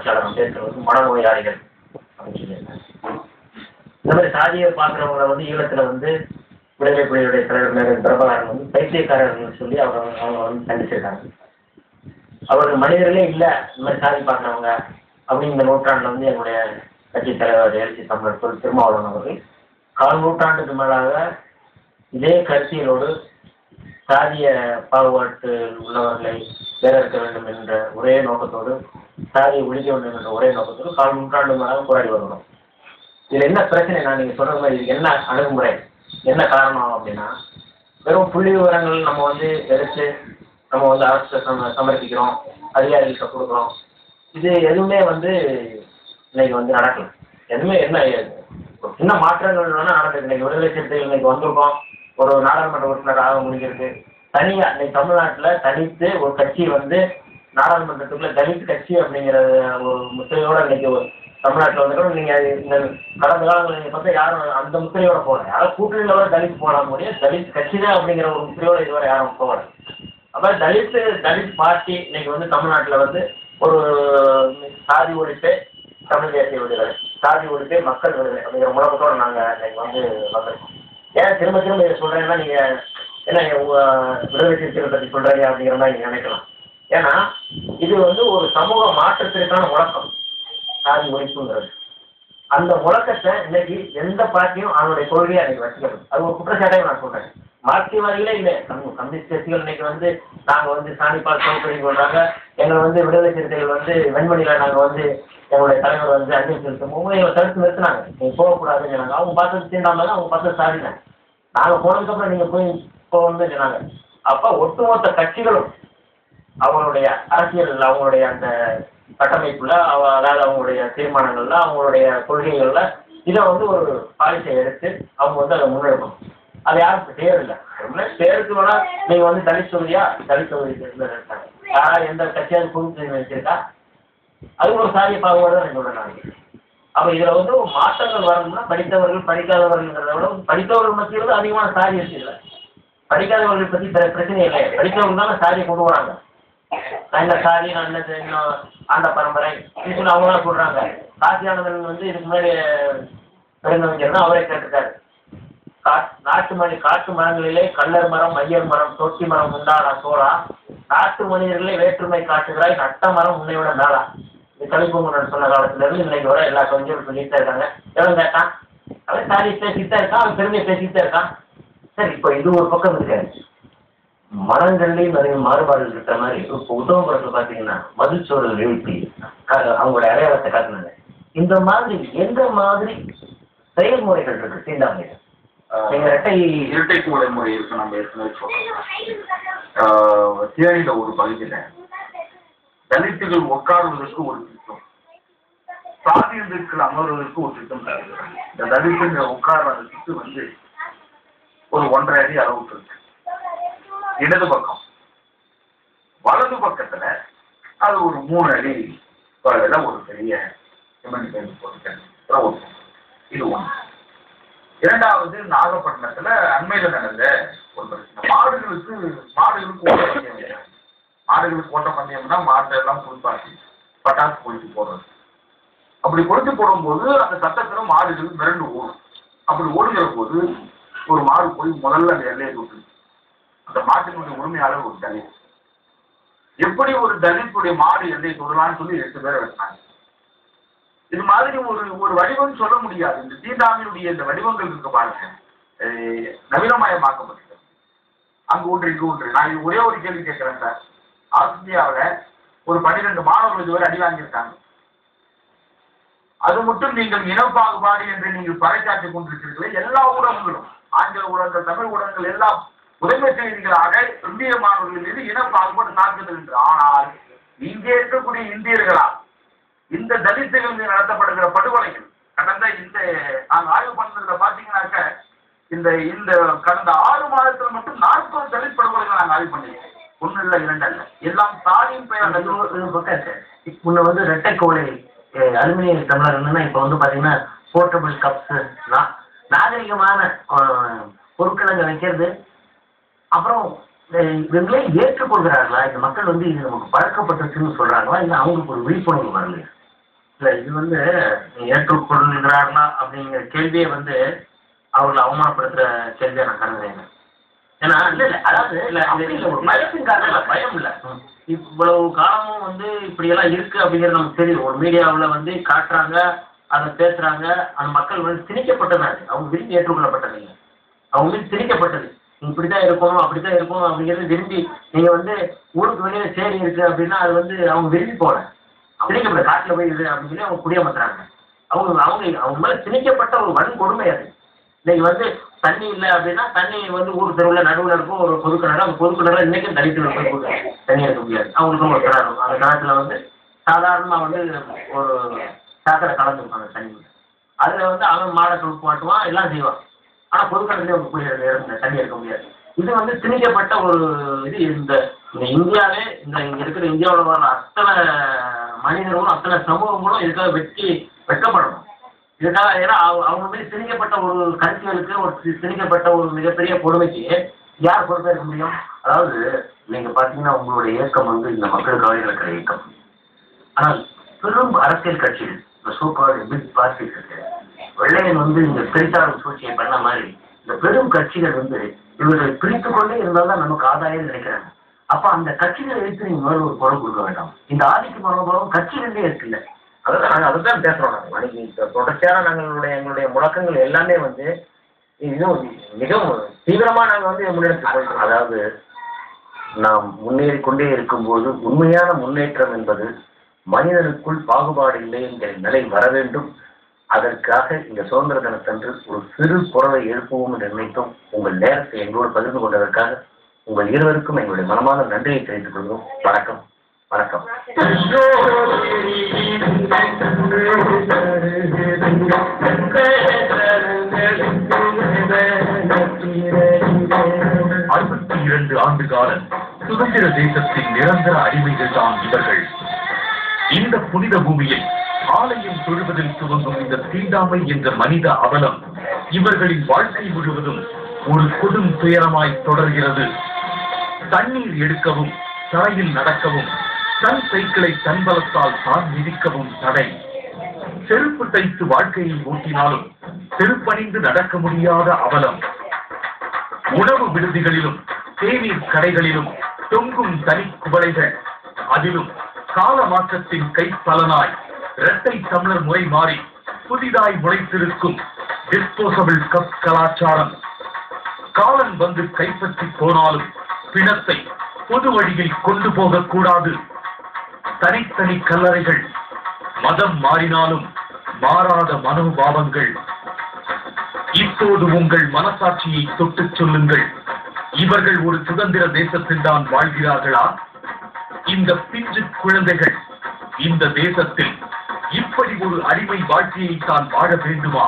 ஆட்சியாளர் அம்பேத்கர் மனநோயாளிகள் அப்படின்னு சொல்லியிருக்காங்க. இந்த மாதிரி சாதியை பார்க்குறவங்கள ஈழத்தில் விடுதலை புலிகளுடைய தலைவர் பிரபாகரன் பைத்தியக்காரர்கள் சொல்லி அவங்க கண்டிச்சிருக்காங்க. அவர்கள் மனிதர்களே இல்லை இந்த மாதிரி சாதி பார்க்குறவங்க அப்படின்னு இந்த நூற்றாண்டில் என்னுடைய கட்சி தலைவர் எழுச்சி தமிழர் திருமாவளவன் அவர்கள் 4 நூற்றாண்டுக்கு மேலாக இதே கருத்தியலோடு சாதிய பாகுபாட்டு உள்ளவர்களை வேற இருக்க வேண்டும் என்ற ஒரே நோக்கத்தோடு, சாதியை ஒழிக்க வேண்டும் என்ற ஒரே நோக்கத்தோடு 4 நூற்றாண்டு மேலாக போராடி வருகிறோம். இதில் என்ன பிரச்சனை, நான் நீங்கள் சொல்கிற மாதிரி இது என்ன அணுகுமுறை, என்ன காரணம் அப்படின்னா, வெறும் புள்ளி விவரங்கள் நம்ம எடுத்து நம்ம அரசு சமர்ப்பிக்கிறோம், அதிகாரிகளுக்கு கொடுக்குறோம். இது எதுவுமே இன்னைக்கு நடக்கல. எதுவுமே என்ன சின்ன மாற்றங்கள் வேணா நடக்குது. இன்னைக்கு விடுதலை சிறுத்தைகள் இன்னைக்கு வந்திருக்கோம், ஒரு நாடாளுமன்ற உறுப்பினர் ஆக முடிஞ்சிருக்கு. தனியாக இன்னைக்கு தமிழ்நாட்டில் தனித்து ஒரு கட்சி நாடாளுமன்றத்துக்குள்ள தலித் கட்சி அப்படிங்கிற ஒரு முத்திரையோட இன்னைக்கு தமிழ்நாட்டில் வந்துடும். நீங்கள் இந்த கடந்த காலங்களில் நீங்கள் பார்த்தா யாரும் அந்த முத்திரையோட போகல. யாரும் கூட்டணியில் வர தலித் போகலாம் முடியும், தலித் கட்சி தான் அப்படிங்கிற ஒரு முத்திரையோட இதுவரை யாரும் போகல. அப்போ தலித் பார்ட்டி இன்னைக்கு தமிழ்நாட்டில் ஒரு சாதி ஒழிப்பே தமிழ் தேசிய விடுதலை, சாதி ஒழிப்பே மக்கள் விடுதலை அப்படிங்கிற முழக்கத்தோடு நாங்கள் இன்னைக்கு வந்திருக்கோம். ஏன் திரும்ப திரும்ப இதை சொல்கிறேன்னா, நீங்கள் என்ன விடுதலை சிறுத்தைகளை பற்றி சொல்கிறீங்க அப்படிங்கிற மாதிரி நீங்கள் நினைக்கலாம். ஏன்னா இது ஒரு சமூக மாற்றத்திற்கான முழக்கம், சாதி ஒழிப்புங்கிறது. அந்த முழக்கத்தை இன்னைக்கு எந்த பார்ட்டியும் அவனுடைய கொள்கையை அன்னைக்கு வச்சுக்கணும். அது ஒரு குற்றச்சாட்டை நான் சொல்கிறேன். மார்க்சியவாதிகளே இல்லை, கம்யூனிஸ்ட் கட்சிகள் இன்னைக்கு நாங்கள் சாணிப்பால் சோப்படி சொல்கிறாங்க. எங்களை விடுதலை சிறுத்தைகள் வெண்மணியில் நாங்கள் எங்களுடைய தலைவர் அஞ்சல் செலுத்தும் போது எங்களை தடுத்து நிறுத்தினாங்க, நீங்கள் போகக்கூடாதுன்னு சொன்னாங்க. அவங்க பார்த்தது தீண்டாமல் அவங்க பார்த்தது சாதினாங்க. நாங்கள் போனதுக்கப்புறம் நீங்கள் போய் போகணும்னு சொன்னாங்க. அப்போ ஒட்டுமொத்த கட்சிகளும் அவங்களுடைய அரசியல், அவங்களுடைய அந்த கட்டமைப்புல, அதாவது அவங்களுடைய தீர்மானங்கள்ல, அவங்களுடைய கொள்கைகள்ல இதை ஒரு பாலிசியை எடுத்து அவங்க அதை முன்னெடுக்கணும். அது யாரும் செய்யறதில்லை. பேருக்கு வேணா நீங்க தலித் தொகுதியா, தலித் தொகுதி இருக்காங்க, யாரா எந்த கட்சியாவது பொது வச்சிருக்கா, அது ஒரு சாதிய பாகுபாடு தான் சொல்றேன். அப்ப இதுல மாற்றங்கள் வரணும்னா படித்தவர்கள் படிக்காதவர்கள்ங்கிறத விட படித்தவர்கள் மத்தியில் அதிகமான சாதி இருக்குல்ல. படிக்காதவர்கள் பத்தி பிரச்சனை இல்லை, படித்தவர்கள் தானே சாதியை கொண்டு வராங்க. நான் இந்த சாதி, நான் இன்னும் ஆண்ட பரம்பரை சொல்லி அவங்க தான் சொல்றாங்க. காசியானவன் இதுக்கு முன்னாடி பெருந்தவஞ்சர் அவரே கேட்டுட்டாரு, காட்டு மரங்களிலே கல்லர் மரம், மையர் மரம், தொட்டி மரம் உண்டாடா சோழா, நாட்டு மனிதர்களே வேற்றுமை காட்டுகிறாய், நட்ட மரம் உன்னை விட மேலா. இது கலிப்பொங்கல் சொன்ன காலத்துல இருந்து இன்னைக்கு வர எல்லா கொஞ்சம் சொல்லிட்டு இருக்காங்க. எவன் கேட்டான், அவன் சாதி பேசிட்டு இருக்கான், அவன் பெருமையை பேசிட்டு இருக்கான். சரி, இப்போ இது ஒரு பக்கம் இருக்காரு. மரங்கள்லேயும் நிறைய மாறுபாடுகள் இருக்கிற மாதிரி இப்போ உதவபுரத்தில் பார்த்தீங்கன்னா மதுச்சோறுகள் எழுப்பி அவங்களுடைய அடையாளத்தை காட்டினாங்க. இந்த மாதிரி எந்த மாதிரி செயல்முறைகள் இருக்கு தீண்டாமையில? இரட்டை கூடை முறை இருக்கு. நம்ம ஏற்கனவே சொல்றோம், தேனியில ஒரு பகுதியில தலித்துகள் உட்காருவதற்கு ஒரு திட்டம், சாதியர்களுக்கு அமர்வதற்கு ஒரு திட்டம் தருகிறாங்க. இந்த தலித்துகள் உட்கார்றதுக்கு ஒரு 1.5 அடி அளவுக்கு இருக்கு இடது பக்கம். வலது பக்கத்துல அது ஒரு 3 அடி தொலைவில் ஒரு பெரிய சிமெண்ட் போட்டு. இது ஒன்று. இரண்டாவது, நாகப்பட்டினத்துல அண்மையில நடந்த ஒரு பிரச்சனை. மாடுகளுக்கு ஓட்ட பந்தயம். மாடுகளுக்கு ஓட்ட பந்தயம்னா மாட்டெல்லாம் புதுப்பாக்கி பட்டாசு கொளுத்தி போடுறது. அப்படி கொளுத்தி போடும்போது அந்த சத்தத்துல மாடுகள் மிரண்டு ஓடும். அப்படி ஓடுகிற போது ஒரு மாடு போய் முதல்ல அந்த எல்லையை தொட்டு, அந்த மாட்டினுடைய உரிமையாளர் ஒரு தலித். எப்படி ஒரு தலித்துடைய மாடு எல்லையை தொடலான்னு சொல்லி 8 பேரை வச்சாங்க. இது மாதிரி ஒரு வடிவம் சொல்ல முடியாது. இந்த தீண்டாமையுடைய இந்த வடிவங்கள் இருக்கு பாருங்க, நவீனமயமாக்கப்பட்டது. அங்க ஒன்று இங்கு ஒன்று. நான் இது ஒரே ஒரு கேள்வி கேட்கிறேன் சார். ஆஸ்திரேலியாவில் ஒரு 12 மாணவர்கள் இதுவரை அடி வாங்கியிருக்காங்க. அது மட்டும் நீங்கள் இனப்பாகுபாடு என்று நீங்கள் பறைசாற்றிக் கொண்டிருக்கிறீர்களே, எல்லா ஊடகங்களும், ஆங்கில ஊடகங்கள், தமிழ் ஊடகங்கள் எல்லாம் முதன்மை செய்திகளாக இந்திய மாணவர்கள் மீது இனப்பாகுபாடு தாக்குதல் என்று. ஆனால் இங்கே இருக்கக்கூடிய இந்தியர்களால் இந்த தலித்துகள் மீது நடத்தப்படுகிற படுகொலைகள் கடந்த நாங்கள் ஆய்வு பண்ணதுல பாத்தீங்கன்னாக்க இந்த கடந்த 6 மாதத்துல மட்டும் 40 தலித் படுகொலைகள் நாங்கள் ஆய்வு பண்ணிருக்கோம். 1 இல்லை 2 அல்ல, எல்லாம் சாதியின் பெயர். முன்ன ரெட்டை கோழை அலுமினிய டம்ளர் இருந்ததுன்னா இப்ப பாத்தீங்கன்னா போர்ட்டபிள் கப்ஸ், நாகரிகமான பொருட்களை வைக்கிறது. அப்புறம் இவங்களே ஏற்றுக்கொள்கிறார்களா? இந்த மக்கள் இது நமக்கு பழக்கப்பட்டுச்சுன்னு சொல்றாங்களா? இல்லை அவங்களுக்கு ஒரு விழிப்புணர்வு வரலையா? இல்லை இது வந்து ஏற்றுக்கொள்கிறார்களா அப்படிங்கிற கேள்வியை வந்து அவர்களை அவமானப்படுத்துகிற கேள்வியை நான் கருதுறேன். ஏன்னா இல்லை இல்லை அதாவது இல்லை ஒரு பயத்தின் காரணம் பயம் இல்லை. இவ்வளவு காலமும் வந்து இப்படியெல்லாம் இருக்குது அப்படிங்கிறது நமக்கு தெரியும். ஒரு மீடியாவில் வந்து காட்டுறாங்க, அதை பேசுகிறாங்க, அந்த மக்கள் வந்து திணிக்கப்பட்டதாரு. அவங்க விரும்பி ஏற்றுக்கொள்ளப்பட்டது இல்லை, அவங்க மீது திணிக்கப்பட்டது. இப்படி தான் இருக்கணும், அப்படி தான் இருக்கணும் அப்படிங்கிறது விரும்பி. நீங்கள் வந்து ஊருக்கு வெளியில் சேரி இருக்குது அப்படின்னா அது வந்து அவங்க விரும்பி போகல, திணிக்கப்பட்ட காட்டில் போய் இது அப்படின்னு சொல்லி அவங்க குடியமர்த்துறாங்க. அவங்க மேலே திணிக்கப்பட்ட ஒரு வன்கொடுமை அது. இன்னைக்கு வந்து தண்ணி இல்லை அப்படின்னா தண்ணி வந்து ஊர் தெருவில் நடுவில் இருக்கும் ஒரு பொது கிணறு. அந்த பொது கிணறு இன்றைக்கும் தலித்தில் போய் தண்ணி எடுக்க முடியாது. அவங்களுக்கும் ஒரு கிணறு. அந்த கிணத்துல வந்து சாதாரணமாக வந்து ஒரு சாக்கடை கலந்துருக்கும் அந்த தண்ணி. அதில் வந்து அவன் மாடை மாட்டுவான், எல்லாம் செய்வான். ஆனால் பொது கிணத்துலேயே அவங்க போய் தண்ணி எடுக்க முடியாது. இது வந்து திணிக்கப்பட்ட ஒரு இது. இந்த இந்தியாவே இங்கே இருக்கிற இந்தியாவில் வர அத்தனை மனிதர்களும் அத்தனை சமூகங்களும் இதுக்காக வெட்கப்படணும். இதுக்காக ஏன்னா அவங்க மீது திணிக்கப்பட்ட ஒரு கருத்தியலுக்கு, ஒரு திணிக்கப்பட்ட ஒரு மிகப்பெரிய கொடுமைக்கு யார் பொறுப்பேற்க முடியும்? அதாவது நீங்கள் பார்த்தீங்கன்னா உங்களுடைய இயக்கம் வந்து இந்த மக்களுக்காக இருக்கிற இயக்கம். ஆனால் பெரும் அரசியல் கட்சிகள், இந்த சூப்பர் பிக் பார்ட்டிஸ் இருக்கு, வெள்ளையன் வந்து இந்த பிரித்தாளும் சூழ்ச்சியை பண்ண மாதிரி இந்த பெரும் கட்சிகள் வந்து இவர்களை பிரித்து கொண்டே இருந்தால் தான் நமக்கு ஆதாயம் நினைக்கிறாங்க. அப்போ அந்த கட்சிகளை எடுத்து நீங்கள் மேலே ஒரு குரல் கொடுக்க வேண்டாம். இந்த ஆதிக்க மனோபாவம் கட்சிகளே இருக்குல்ல. அதான் நாங்கள் அதை தான் பேசுகிறோம். நாங்கள் அன்றைக்கி தொடர்ச்சியான எங்களுடைய முழக்கங்கள் எல்லாமே வந்து இன்னும் மிகவும் தீவிரமாக நாங்கள் வந்து முன்னெடுத்து போயிட்டோம். அதாவது நாம் முன்னேறி கொண்டே இருக்கும்போது உண்மையான முன்னேற்றம் என்பது மனிதனுக்குள் பாகுபாடு இல்லை என்கிற நிலை வர வேண்டும். அதற்காக இந்த சுதந்திர தினத்தன்று ஒரு சிறு குரலை எழுப்புவோம் என்று நினைத்தோம். உங்கள் நேரத்தை எங்களோடு பகிர்ந்து கொண்டதற்காக உங்கள் இருவருக்கும் எங்களுடைய மனமான நன்றியை தெரிவித்துக் கொள்கிறோம். வணக்கம். வணக்கம். ஆண்டு கால சுதந்திர தேசத்தின் நிரந்தர அடிமைகள் தான் இவர்கள். இந்த புனித பூமியில் ஆலயம் தொழுவதில் துவங்கும் இந்த தீண்டாமை என்ற மனித அவலம் இவர்களின் வாழ்க்கை முழுவதும் ஒரு கொடும் துயரமாய் தொடர்கிறது. தண்ணீர் எடுக்கவும், தரையில் நடக்கவும், தன் சைக்கிளை தன்பலத்தால் தான் மிதிக்கவும் தடை. செருப்பு தைத்து வாழ்க்கையை ஓட்டினாலும் செருப்பணிந்து நடக்க முடியாத அவலம். உணவு விடுதிகளிலும் தேநீர் கடைகளிலும் தொங்கும் தனி குவளைகள். அதிலும் கால மாற்றத்தின் கைப்பலனாய் இரட்டை தமிழர் முறை மாறி புதிதாய் முளைத்திருக்கும் டிஸ்போசபிள் கப் கலாச்சாரம். காலன் வந்து கைப்பற்றி போனாலும் பிணத்தை பொது வழியில் கொண்டு போகக்கூடாது. தனித்தனி கல்லறைகள். மதம் மாறினாலும் மாறாத மனோபாவங்கள். இப்போது உங்கள் மனசாட்சியை தொட்டு சொல்லுங்கள். இவர்கள் ஒரு சுதந்திர தேசத்தில் தான் வாழ்கிறார்களா? இந்த பிஞ்சு குழந்தைகள் இந்த தேசத்தில் இப்படி ஒரு அடிமை வாழ்க்கையை தான் வாழ வேண்டுமா?